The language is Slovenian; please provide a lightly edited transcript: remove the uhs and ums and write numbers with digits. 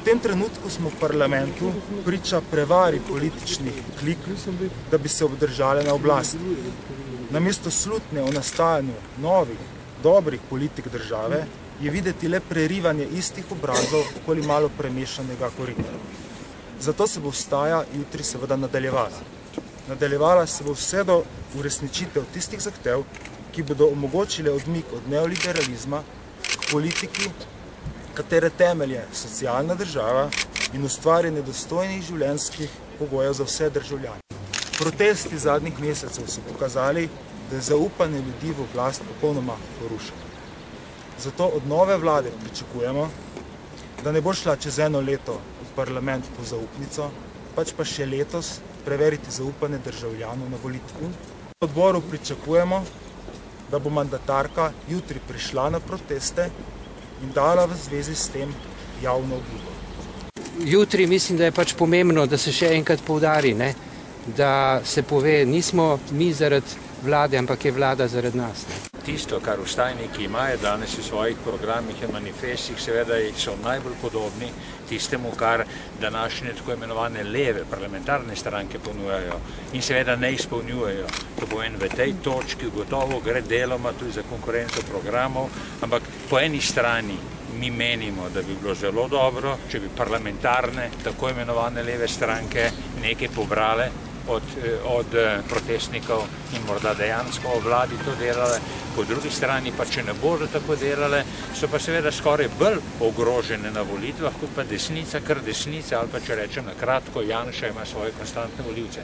V tem trenutku smo v parlamentu priča prevari političnih klik, da bi se obdržale na oblasti. Namesto slutnje o nastajanju novih, dobrih politik države je videti le prerivanje istih obrazov okoli malo premešanega korita. Zato se bo vstaja jutri seveda nadaljevala. Nadaljevala se bo vse do uresničitev tistih zahtev, ki bodo omogočile odmik od neoliberalizma k politiki, katere temelje socialna država in ustvarjanje dostojnih življenjskih pogojev za vse državljane. Protesti zadnjih mesecev so pokazali, da je zaupanje ljudi v oblast popolnoma porušeno. Zato od nove vlade pričakujemo, da ne bo šla čez eno leto v parlament po zaupnico, pač pa še letos preveriti zaupanje državljanov na volitvi. V odboru pričakujemo, da bo mandatarka jutri prišla na proteste in dala v zvezi s tem javno obljubo. Jutri mislim, da je pač pomembno, da se še enkrat poudari, da se pove, nismo mi zaradi vlade, ampak je vlada zaradi nas. Tisto, kar vstajniki imajo danes v svojih programih in manifestih, seveda so najbolj podobni tistemu, kar današnje tako imenovane leve parlamentarne stranke ponujajo in seveda ne izpolnjujejo. To pomeni, v tej točki gotovo gre deloma tudi za konkurenco programov, ampak po eni strani mi menimo, da bi bilo zelo dobro, če bi parlamentarne, tako imenovane leve stranke nekaj pobrale od protestnikov in morda dejansko o vladi to delale. Po drugi strani pa, če ne bodo tako delale, so pa seveda skoraj bolj ogrožene na volitvah, kot pa desnica, ker desnica, ali pa če rečem na kratko, Janša ima svoje konstantne volivce.